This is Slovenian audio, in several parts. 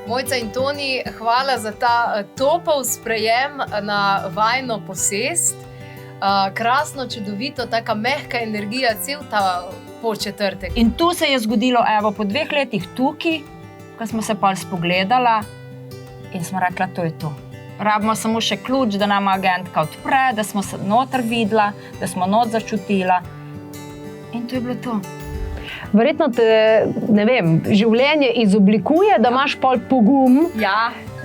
Mojca in Toni, hvala za ta topel sprejem na vajno posest. Krasno, čudovito, taka mehka energija, cel ta početrtek. In tu se je zgodilo, evo, po 2 letih tukaj, ko smo se pol spogledala in smo rekla, to je to. Rabimo samo še ključ, da nam agentka odpre, da smo se noter videla, da smo not začutila. In to je bilo to. Verjetno te, ne vem, življenje izoblikuje, da imaš pol pogum,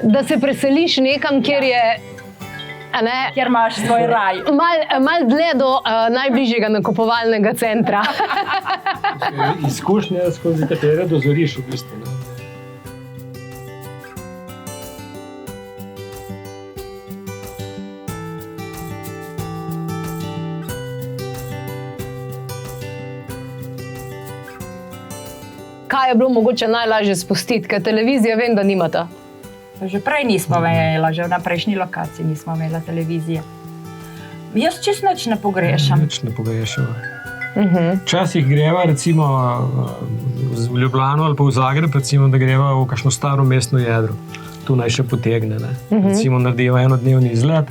da se preseliš nekam, kjer je, kjer imaš svoj raj. Mal dlje do najbližjega nakupovalnega centra. Izkušnje, skozi katere dozoriš v bistvu. Ne? Kaj je bilo mogoče najlažje spustiti, ker televizija vem, da nimata? Že prej nismo imela, že na prejšnji lokaciji nismo imela televizije. Jaz čisto nič ne pogrešam. Nič ne pogrešam. Včasih greva recimo v Ljubljano ali pa v Zagreb, recimo, da greva v kakšno staro mestno jedro. Tu naj še potegne. Recimo naredijo enodnevni izlet,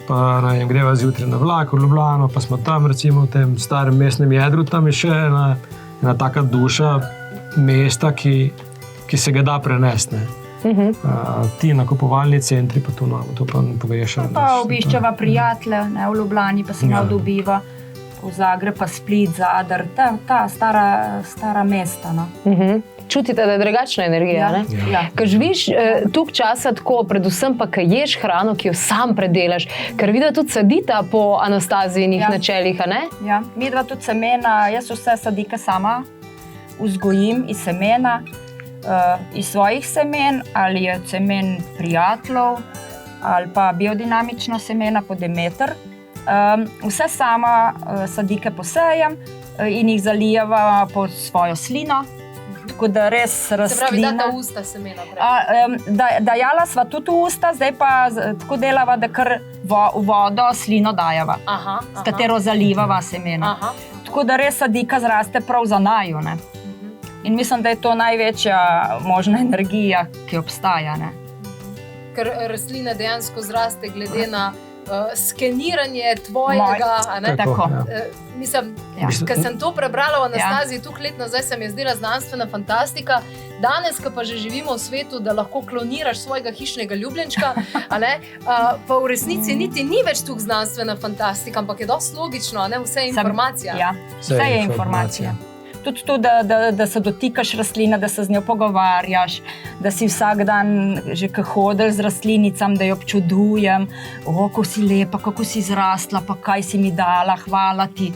pa greva zjutraj na vlak v Ljubljano, pa smo tam recimo v tem starem mestnem jedru, tam je še ena taka duša mesta, ki se ga da prenesti. Ti nakupovalni centri pa to pa ne pogrešam. Pa obiščeva prijatelje, v Ljubljani pa se malo dobiva, v Zagreb pa Split, Zadar, ta stara mesta. Čutite, da je drugačna energija, ne? Ja. Ker živiš toliko časa tako, predvsem pa, ker ješ hrano, ki jo sam predelaš, ker vidi tudi sadita po Anastazijinih načelih, a ne? Ja, midva tudi semena, jaz vse sadike sama vzgojim iz semena, iz svojih semen, ali je semen prijateljev, ali pa biodinamična semena po Demeter. Vse sama sadike posejem in jih zalijeva po svojo slino. Tako da res rastlina. Se pravi, data usta semena prej. Dajala sva tudi usta, zdaj pa tako delava, da kar v vodo slino dajava, s katero zalivava semena. Tako da res sadika zraste prav za naju. In mislim, da je to največja možna energija, ki obstaja. Ker rastlina dejansko zraste glede na skeniranje tvojega, Tako. Mislim, ker sem to prebrala v Anastaziji, tukaj let nazaj se mi je zdela znanstvena fantastika. Danes, ko pa že živimo v svetu, da lahko kloniraš svojega hišnega ljubljenčka, pa v resnici niti ni več tukaj znanstvena fantastika, ampak je dosti logično, vse je informacija. Ja, vse je informacija. Tudi to, da se dotikaš rastline, da se z njo pogovarjaš, da si vsak dan že ko hodiš z rastlinicam, da jo občudujem, kako si lepa, kako si zrastla, pa kaj si mi dala, hvala ti.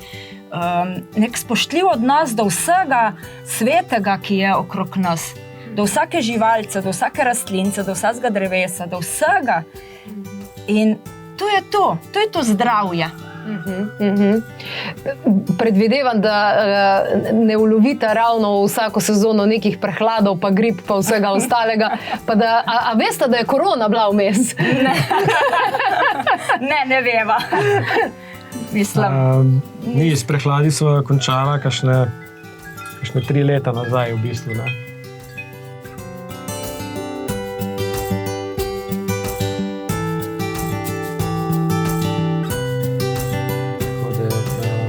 Nek spoštljiv odnos do vsega svetega, ki je okrog nas, do vsake živalce, do vsake rastlince, do vsakega drevesa, do vsega. In to je to zdravje. Predvidevam, da ne ulovita ravno vsako sezono nekih prehladov, pa grip, pa vsega ostalega. Pa a veste, da je korona bila vmes? Ne veva. Mislim. S prehladi so končala kakšne 3 leta nazaj v bistvu.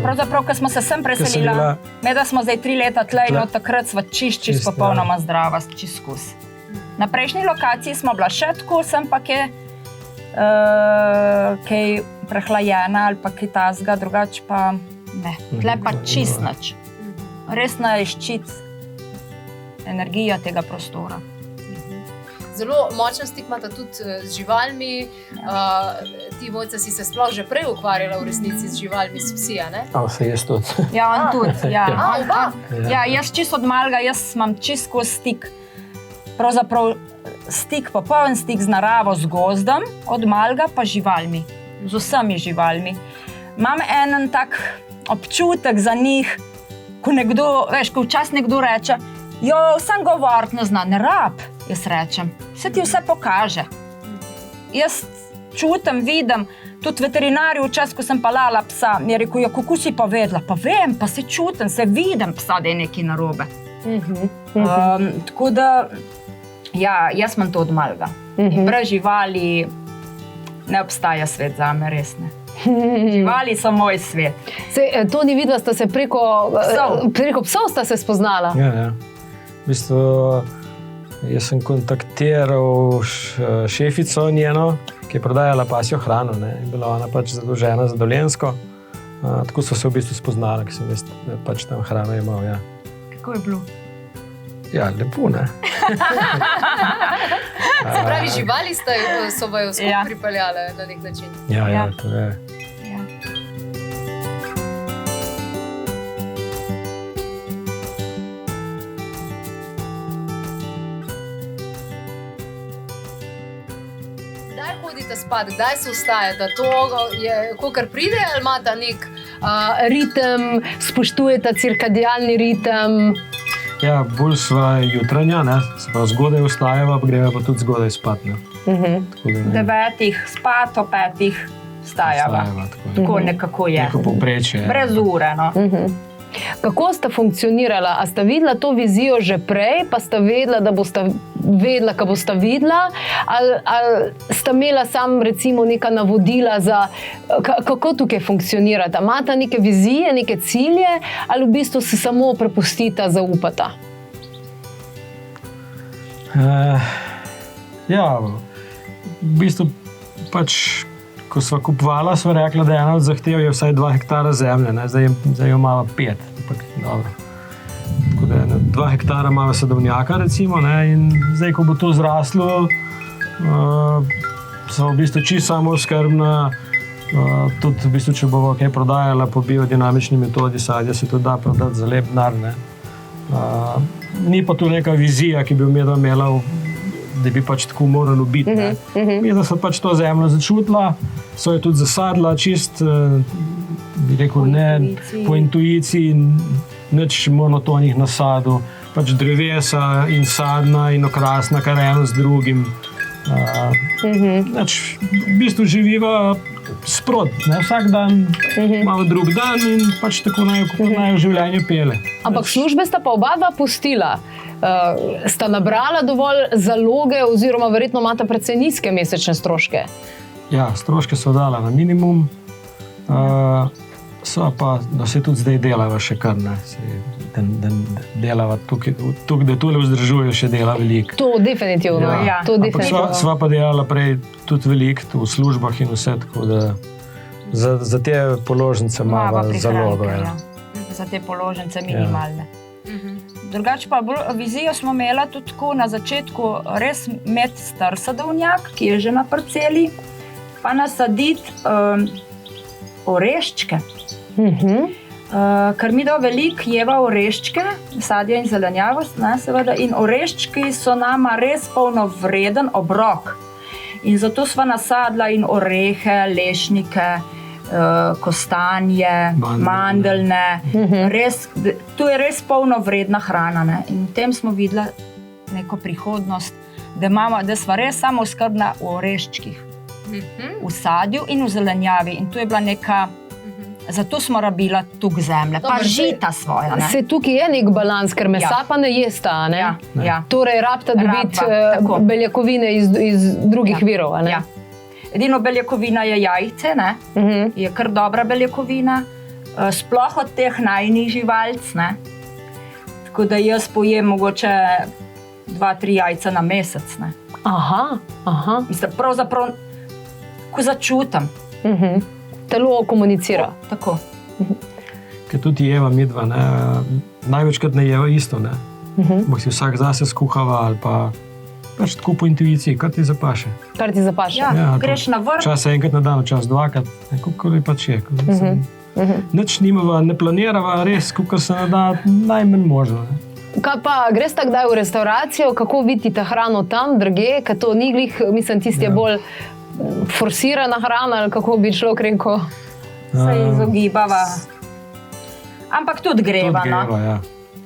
Pravzaprav, ko smo se sem preselila, da smo zdaj 3 leta tlej, no takrat sva čist popolnoma zdrava, čist skus. Na prejšnji lokaciji smo bila še tako, sem pa kaj prehlajena ali pa kaj tazga, drugače pa ne. Tle pa čist nič. Res najščit energija tega prostora. Zelo močen stik imata tudi z živalmi. Ti, Mojca, si se sploh že prej ukvarjala v resnici z živalmi, s psi, a ne? Se jaz tudi. Ja, on tudi, ja. Oba? Ja, jaz čisto od malega, jaz imam čisto stik, pravzaprav stik, popoln stik z naravo, z gozdom, od malega pa živalmi, z vsemi živalmi. Imam en tak občutek za njih, ko včasih nekdo reče, sem govoriti ne zna, ne rab, jaz rečem, se ti vse pokaže. Jaz čutim, vidim, tudi veterinarju včasih, ko sem palala psa, mi je rekel, kako si pa vedela? Pa vem, pa se čutim, se vidim psa, da je nekaj narobe. Tako da Ja, jaz imam to od malega. Brez živali ne obstaja svet zame, res ne. Živali so moj svet. To ni videla, sta se preko psov sta se spoznala. Ja. V bistvu, jaz sem kontaktiral šefico njeno, ki je prodajala pasjo hrano. Bila ona pač zadolžena za Dolenjsko. Tako so se v bistvu spoznala, ki sem pač tam hrano imel. Ja. Kako je bilo? Ja, lepo, ne? Se pravi, živali so vaju skupaj pripeljale na nek način. Ja, to je. Kdaj hodite spat, kdaj se vstajate? To je, kakor pride, ali imate nek ritem, spoštujete cirkadialni ritem? Ja, bolj sva jutranja, ne? Se pravi, zgodaj vstajava, pa greva pa tudi zgodaj spat. Ob 9 spat, ob 5 vstajava. Tako nekako je. Neko povprečje. Brez ure, no. Kako sta funkcionirala? A sta videla to vizijo že prej, pa sta vedela, da bosta vedela, ko bosta videla? Ali sta imela sam recimo neka navodila za kako tukaj funkcionirata? Imata neke vizije, neke cilje ali v bistvu se samo prepustita, zaupata? Ja, v bistvu pač ko sva kupovala, sva rekla, da ena od zahtev je vsaj 2 hektara zemlje, zdaj jo imava 5. Dobro. Tako da 2 hektara imava sadovnjaka, recimo, in zdaj, ko bo to zraslo, sva v bistvu čisto samooskrbna, tudi v bistvu, če bova kaj prodajala po biodinamični metodi sadja, se to da prodati za lep denar. Ni pa tu neka vizija, ki bi imela, da bi pač tako moralo biti. Mi, da so pač to zemljo začutila, so jo tudi zasadila, čist, bi rekel, ne po intuiciji, nič monotonih nasadov, pač drevesa in sadna in okrasna, kar eno z drugim. V bistvu živiva sprot, vsak dan imamo drug dan in pač tako naj v življenju pele. Ampak službe sta pa oba dva pustila. Sta nabrala dovolj zaloge oziroma verjetno imata precej nizke mesečne stroške? Ja, stroške so dala na minimum, so pa, da se tudi zdaj delava še kar, da delava tukaj, da tule vzdržuje še dela veliko. To definitivno, ja. Ampak sva pa delala prej tudi veliko v službah in vse, tako da za te položnice imava zalogo. Za te položnice minimalne. Drugače pa vizijo smo imela tudi tako na začetku res imeti star sadovnjak, ki je že na parceli, pa nasaditi oreščke. Ker mi veliko jeva oreščke, sadje in zelenjavo, seveda, in oreščki so nama res polnovreden obrok. In zato sva nasadila in orehe, lešnike, kostanje, mandeljne. To je res polnovredna hrana. In v tem smo videli neko prihodnost, da sva res samooskrbna v oreščkih, v sadju in v zelenjavi. In to je bila neka, zato smo rabila tukaj zemlje, pa žita svoja. Se tukaj je nek balans, ker mesa pa ne jesta, ne? Ja. Torej rabita dobiti beljakovine iz drugih virov, ne? Ja. Edino beljakovina je jajce, je kar dobra beljakovina, sploh od teh najnižjih živalic. Tako da jaz pojem mogoče 2-3 jajca na mesec. Aha. Mislim, pravzaprav, ko začutam. Telo komunicira. Tako. Ker tudi jeva midva, največkrat ne jeva isto. Ampak si vsak zase skuhava ali pa pač tako po intuiciji, kar ti zapaše. Ja, greš na vrh. Čas enkrat na dan, čas dvakrat, kako je pač je. Nič nimava, ne planirava, res, kako se ne da, najmanj možno. Kaj pa, greš tak kdaj v restauracijo, kako vidite hrano tam, drugje, ker to ni glih, mislim, tisti je bolj forsirana hrana, ali kako bi človek rekel? Se izogibava. Ampak tudi greva,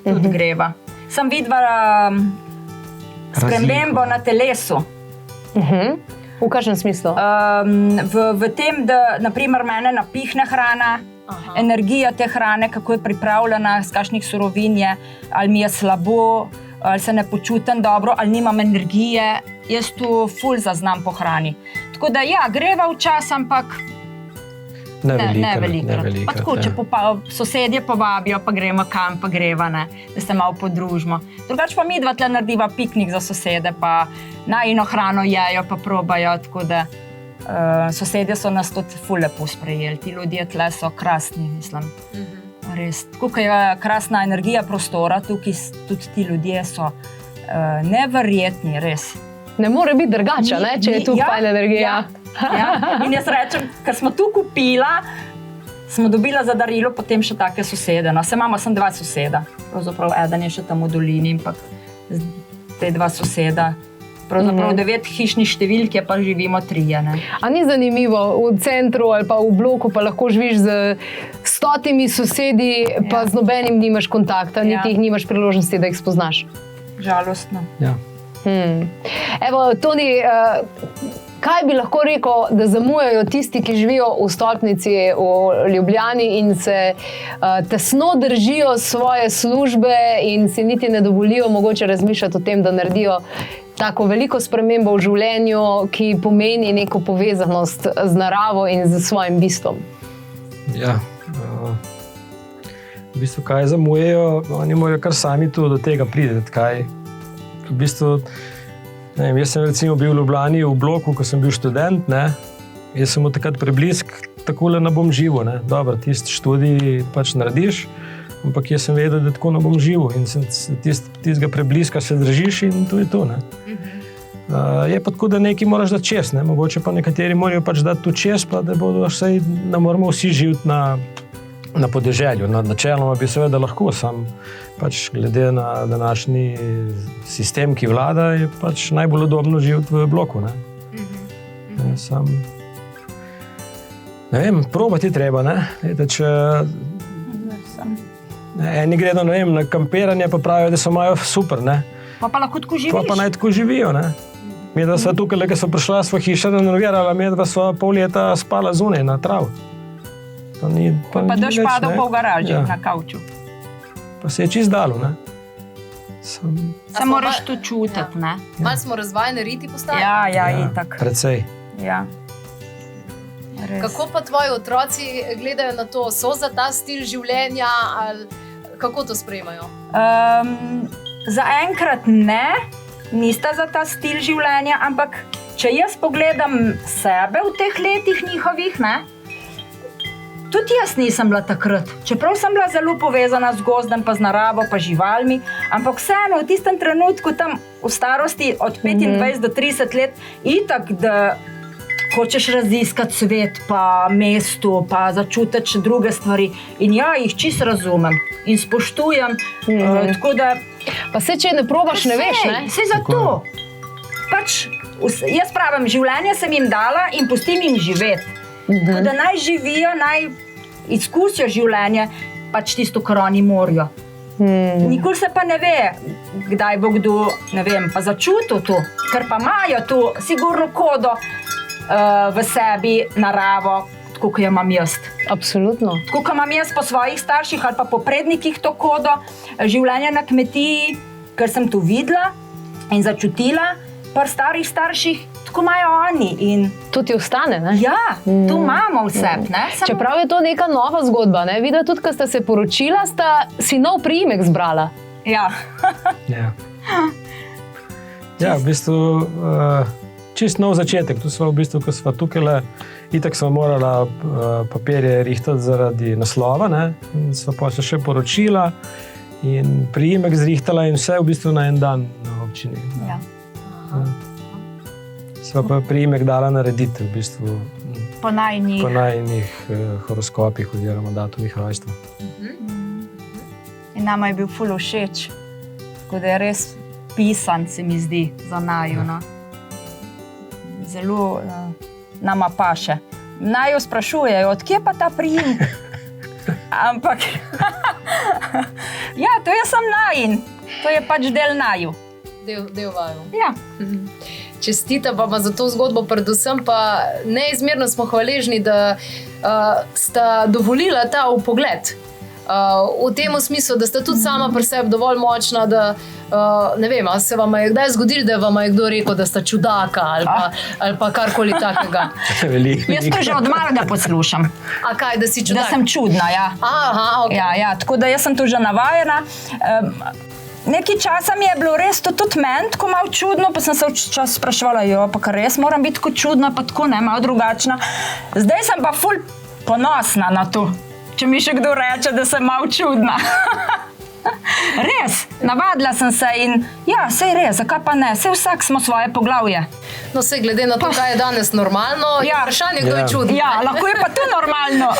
Tudi greva. Sem videla spremembo na telesu. V kakšnem smislu? V tem, da naprimer mene napihne hrana, energija te hrane, kako je pripravljena, z kakšnih surovin je, ali mi je slabo, ali se ne počutim dobro, ali nimam energije, jaz tu ful zaznam po hrani. Tako da ja, greva včasih, ampak ne veliko. Tako, če sosedje povabijo, pa gremo kam, pa greva, ne, da se malo podružimo. Drugače pa midva tle narediva piknik za sosede, pa najino hrano jejo, pa probajo, tako da sosedje so nas tudi ful lepo sprejeli. Ti ljudje tle so krasni, mislim. Res. Tako je krasna energija prostora, tukaj tudi ti ljudje so neverjetni, res. Ne more biti drugače, če je tu fajn energija. Ja. In jaz rečem, ker smo tu kupila, smo dobila za darilo potem še take sosede. No, imamo sem 2 soseda. Pravzaprav eden je še tam v dolini, ampak te 2 soseda. Pravzaprav 9 hišnih številk je, pa živimo 3. Ne? A ni zanimivo, v centru ali pa v bloku pa lahko živiš z 100 sosedi, pa z nobenim nimaš kontakta, niti jih nimaš priložnosti, da jih spoznaš. Žalostno. Ja. Evo, Toni, kaj bi lahko rekel, da zamujajo tisti, ki živijo v stolpnici v Ljubljani in se tesno držijo svoje službe in si niti ne dovolijo mogoče razmišljati o tem, da naredijo tako veliko spremembo v življenju, ki pomeni neko povezanost z naravo in z svojim bistvom? Ja, v bistvu kaj zamujajo, oni morajo kar sami tu do tega prideti, kaj v bistvu. Jaz sem recimo bil v Ljubljani v bloku, ko sem bil študent, jaz sem takrat preblisk, takole ne bom živel. Dobro, tisti študij pač narediš, ampak jaz sem vedel, da tako ne bom živel in tistega prebliska se držiš in to je to. Je pa tako, da nekaj moraš dati čez, mogoče pa nekateri morajo pač dati tu čez, pa da bodo vsaj, ne moramo vsi živeti na podeželju. Načeloma bi seveda lahko, sam pač glede na današnji sistem, ki vlada, je pač najbolj udobno živeti v bloku. Sam, ne vem, probati treba, eni gredo, na kampiranje, pa pravijo, da so imajo super, Pa lahko tako živiš. Pa naj tako živijo, Medva sva tukaj, ko so prišla svoja hiša renovirala, medva sva pol leta spala zunaj na trav. Pa daš padal pa v garaži, na kavču. Pa se je čist dalo, Se moraš to čutiti, Malo smo razvajeni riti postali? Ja, itak. Precej. Ja. Kako pa tvoji otroci gledajo na to? So za ta stil življenja ali kako to sprejemajo? Zaenkrat ne, nista za ta stil življenja, ampak če jaz pogledam sebe v teh letih njihovih, tudi jaz nisem bila takrat. Čeprav sem bila zelo povezana z gozdom, pa z naravo, pa živalmi, ampak vseeno v tistem trenutku, tam v starosti od 25 do 30 let, itak, da hočeš raziskati svet, pa mesto, pa začutiš druge stvari. In ja, jih čisto razumem in spoštujem. Tako da, pa se, če ne probaš, ne veš, Sej zato. Pač, jaz pravim, življenje sem jim dala in pustim jim živeti. Tako da naj živijo, naj izkusijo življenje, pač tisto, kar oni morajo. Nikoli se pa ne ve, kdaj bo kdo, ne vem, pa začutil to, ker pa imajo tu sigurno kodo v sebi, naravo, tako, kot jo imam jaz. Absolutno. Tako, kot imam jaz po svojih starših ali pa po prednikih to kodo, življenje na kmetiji, ker sem to videla in začutila, pri starih starših, tako imajo oni. In to ti ostane, Ja, to imamo vse. Čeprav je to neka nova zgodba, Videla tudi, ko sta se poročila, sta si nov priimek zbrala. Ja. Ja, v bistvu čist nov začetek. Tu smo v bistvu, ko smo tukaj, itak smo morala papirje rihtati zaradi naslova, in smo pa se še poročila in priimek zrihtala in vse v bistvu na en dan na občini. Sva pa priimek dala narediti v bistvu po najinih horoskopih oziroma datumih rojstva. In nama je bil ful všeč, tako da je res pisan, se mi zdi, za naju. Zelo nama paše. Naju sprašujejo, od kje pa ta priimek? Ampak, ja, to je sam najin, to je pač del naju. Del vaju. Ja. Čestitam pa za to zgodbo, predvsem pa neizmerno smo hvaležni, da sta dovolila ta vpogled v tem smislu, da sta tudi sama pri sebi dovolj močna, da ne vem, a se vam je kdaj zgodilo, da vam je kdo rekel, da sta čudaka ali pa karkoli takega. Jaz to že od malega poslušam. A kaj, da si čudak? Da sem čudna, ja. Aha, ok. Ja, tako da jaz sem to že navajena. Nekaj časa mi je bilo res to tudi meni, tako malo čudno, pa sem se včasih spraševala, pa kar res moram biti tako čudna, pa tako ne, malo drugačna. Zdaj sem pa ful ponosna na to, če mi še kdo reče, da sem malo čudna. Res, navadila sem se in ja, sej res, zakaj pa ne, sej vsak smo svoje poglavje. No, se glede na to, kaj je danes normalno, je vprašanje, kdo je čuden. Ja, lahko je pa to normalno.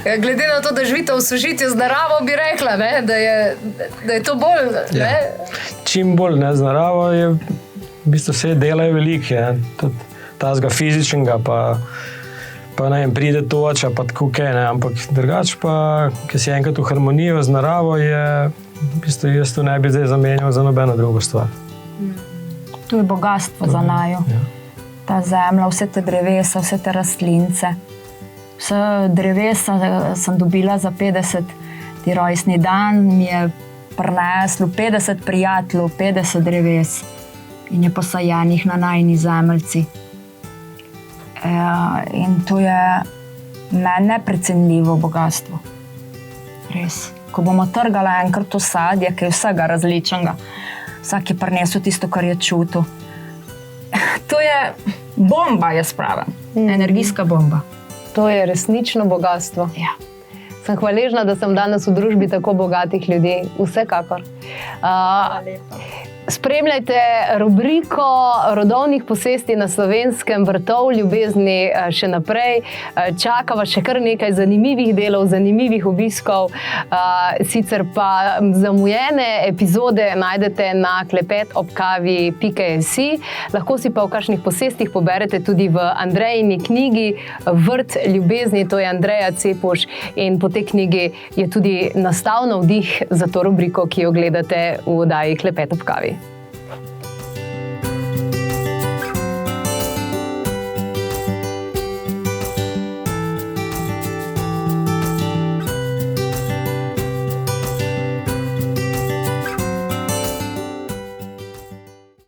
Glede na to, da živite v sožitju z naravo, bi rekla, ne, da je to bolj... Ja. Čim bolj ne, z naravo je, v bistvu vse delajo veliko, tudi tazga fizičnega, pa ne vem, pride toča, pa tako kaj, ne, ampak drugače pa, ki si enkrat v harmonijo z naravo, je, v bistvu jaz to ne bi zdaj zamenjal za nobeno drugo stvar. To je bogatstvo za naju. Ja. Ta zemlja, vse te drevesa, vse te rastlince. Vse drevesa sem dobila za 50. rojstni dan, mi je prineslo 50 prijateljev, 50 dreves in je posajenih na najini zemeljci. In to je neprecenljivo bogatstvo. Res. Ko bomo trgali enkrat to sadje, ki je vsega različnega, vsak je prinesel tisto, kar je čutil. To je bomba, jaz pravim. Energijska bomba. To je resnično bogatstvo. Ja. Sem hvaležna, da sem danes v družbi tako bogatih ljudi. Vsekakor. Spremljajte rubriko rodovnih posesti na Slovenskem, Vrtov ljubezni še naprej. Čaka vas še kar nekaj zanimivih delov, zanimivih obiskov. Sicer pa zamujene epizode najdete na klepetobkavi.si. Lahko si pa v kakšnih posestih poberete tudi v Andrejini knjigi Vrt ljubezni, to je Andreja Cepuš, in po tej knjigi je tudi nastal navdih za to rubriko, ki jo gledate v oddaji Klepet ob kavi.